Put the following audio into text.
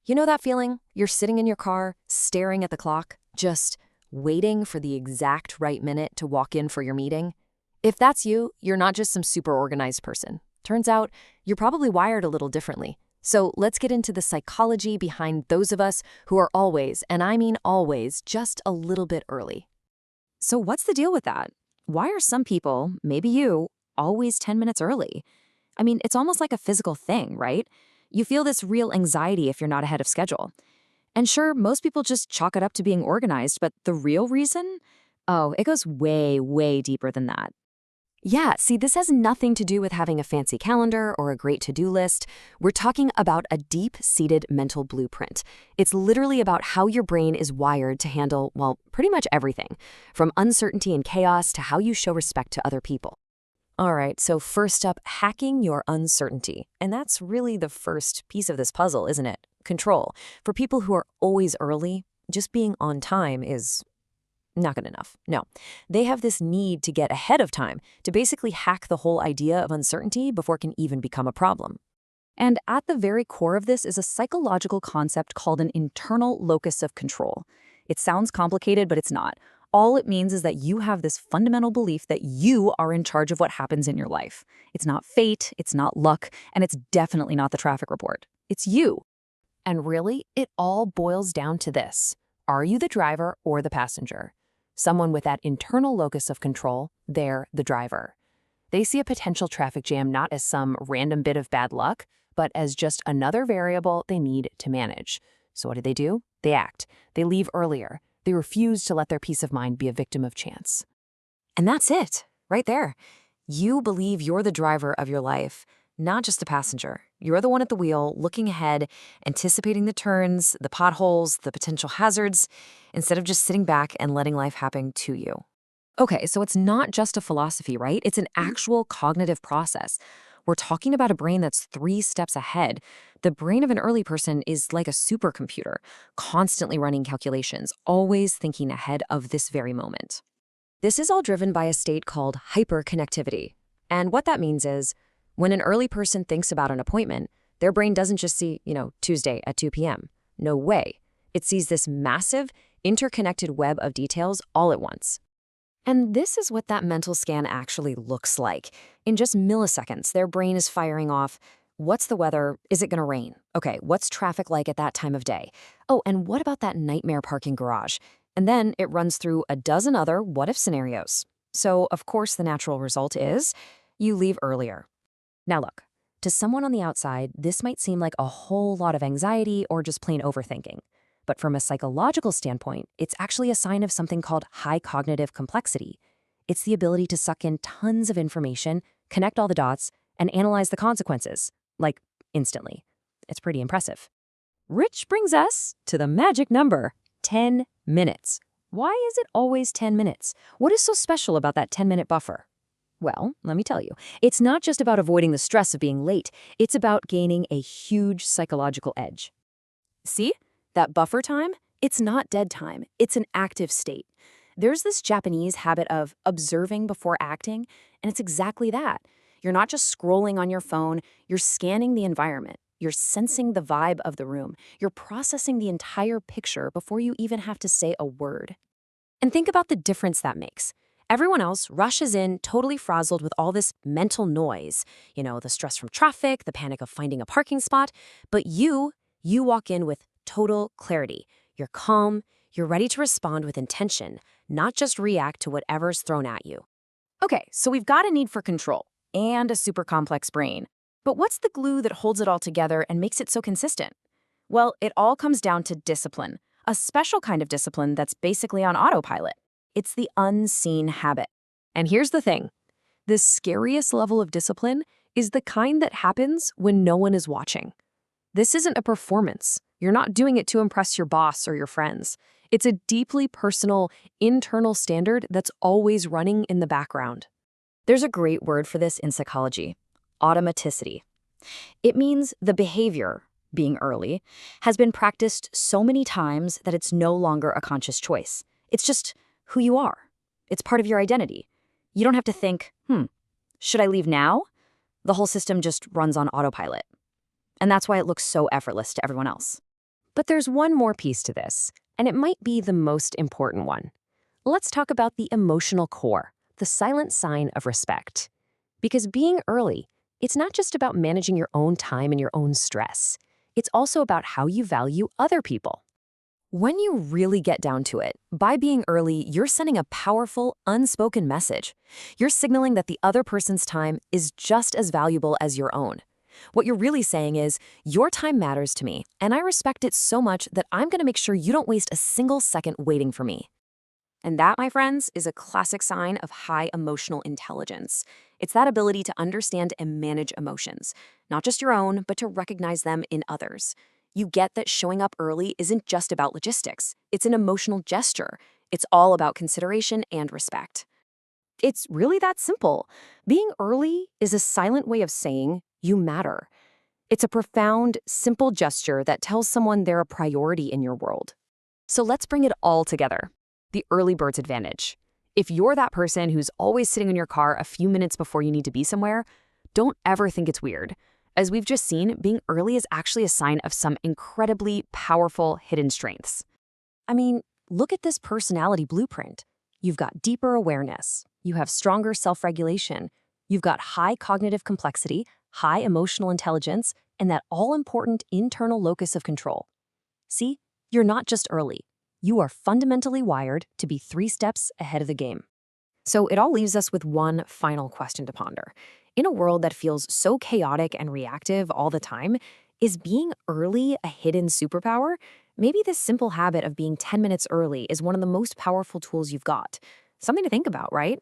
You know that feeling? You're sitting in your car, staring at the clock, just waiting for the exact right minute to walk in for your meeting? If that's you, you're not just some super organized person. Turns out, you're probably wired a little differently. So let's get into the psychology behind those of us who are always, and I mean always, just a little bit early. So what's the deal with that? Why are some people, maybe you, always 10 minutes early? I mean, it's almost like a physical thing, right? You feel this real anxiety if you're not ahead of schedule. And sure, most people just chalk it up to being organized, but the real reason? Oh, it goes way, way deeper than that. Yeah, see, this has nothing to do with having a fancy calendar or a great to-do list. We're talking about a deep-seated mental blueprint. It's literally about how your brain is wired to handle, well, pretty much everything, from uncertainty and chaos to how you show respect to other people. All right, so first up, hacking your uncertainty. And that's really the first piece of this puzzle, isn't it? Control. For people who are always early, just being on time is not good enough. No, they have this need to get ahead of time, to basically hack the whole idea of uncertainty before it can even become a problem. And at the very core of this is a psychological concept called an internal locus of control. It sounds complicated, but it's not. All it means is that you have this fundamental belief that you are in charge of what happens in your life. It's not fate, it's not luck, and it's definitely not the traffic report. It's you. And really, it all boils down to this. Are you the driver or the passenger? Someone with that internal locus of control, they're the driver. They see a potential traffic jam not as some random bit of bad luck, but as just another variable they need to manage. So what do? They act. They leave earlier. They refuse to let their peace of mind be a victim of chance. And that's it, right there. You believe you're the driver of your life, not just a passenger. You're the one at the wheel, looking ahead, anticipating the turns, the potholes, the potential hazards, instead of just sitting back and letting life happen to you. Okay, so it's not just a philosophy, right? It's an actual cognitive process. We're talking about a brain that's 3 steps ahead. The brain of an early person is like a supercomputer, constantly running calculations, always thinking ahead of this very moment. This is all driven by a state called hyperconnectivity. And what that means is, when an early person thinks about an appointment, their brain doesn't just see, Tuesday at 2 p.m. No way. It sees this massive, interconnected web of details all at once. And this is what that mental scan actually looks like. In just milliseconds, their brain is firing off, what's the weather? Is it going to rain? Okay, what's traffic like at that time of day? Oh, and what about that nightmare parking garage? And then it runs through a dozen other what-if scenarios. So, of course, the natural result is you leave earlier. Now look, to someone on the outside, this might seem like a whole lot of anxiety or just plain overthinking. But from a psychological standpoint, it's actually a sign of something called high cognitive complexity. It's the ability to suck in tons of information, connect all the dots, and analyze the consequences, like instantly. It's pretty impressive. Which brings us to the magic number, 10 minutes. Why is it always 10 minutes? What is so special about that 10-minute buffer? Well, let me tell you, it's not just about avoiding the stress of being late. It's about gaining a huge psychological edge. See? That buffer time? It's not dead time. It's an active state. There's this Japanese habit of observing before acting, and it's exactly that. You're not just scrolling on your phone, you're scanning the environment. You're sensing the vibe of the room. You're processing the entire picture before you even have to say a word. And think about the difference that makes. Everyone else rushes in totally frazzled with all this mental noise, the stress from traffic, the panic of finding a parking spot. But you walk in with total clarity. You're calm, you're ready to respond with intention, not just react to whatever's thrown at you. Okay, so we've got a need for control and a super complex brain. But what's the glue that holds it all together and makes it so consistent? Well, it all comes down to discipline, a special kind of discipline that's basically on autopilot. It's the unseen habit. And here's the thing. The scariest level of discipline is the kind that happens when no one is watching. This isn't a performance. You're not doing it to impress your boss or your friends. It's a deeply personal, internal standard that's always running in the background. There's a great word for this in psychology, automaticity. It means the behavior, being early, has been practiced so many times that it's no longer a conscious choice. It's just who you are. It's part of your identity. You don't have to think, should I leave now? The whole system just runs on autopilot. And that's why it looks so effortless to everyone else. But there's one more piece to this, and it might be the most important one. Let's talk about the emotional core, the silent sign of respect. Because being early, it's not just about managing your own time and your own stress. It's also about how you value other people. When you really get down to it, by being early, you're sending a powerful, unspoken message. You're signaling that the other person's time is just as valuable as your own. What you're really saying is, your time matters to me, and I respect it so much that I'm going to make sure you don't waste a single second waiting for me. And that, my friends, is a classic sign of high emotional intelligence. It's that ability to understand and manage emotions, not just your own, but to recognize them in others. You get that showing up early isn't just about logistics. It's an emotional gesture. It's all about consideration and respect. It's really that simple. Being early is a silent way of saying, you matter. It's a profound, simple gesture that tells someone they're a priority in your world. So let's bring it all together. The early bird's advantage. If you're that person who's always sitting in your car a few minutes before you need to be somewhere, don't ever think it's weird. As we've just seen, being early is actually a sign of some incredibly powerful hidden strengths. I mean, look at this personality blueprint. You've got deeper awareness. You have stronger self-regulation. You've got high cognitive complexity, high emotional intelligence, and that all-important internal locus of control. See, you're not just early. You are fundamentally wired to be 3 steps ahead of the game. So it all leaves us with one final question to ponder. In a world that feels so chaotic and reactive all the time, is being early a hidden superpower? Maybe this simple habit of being 10 minutes early is one of the most powerful tools you've got. Something to think about, right?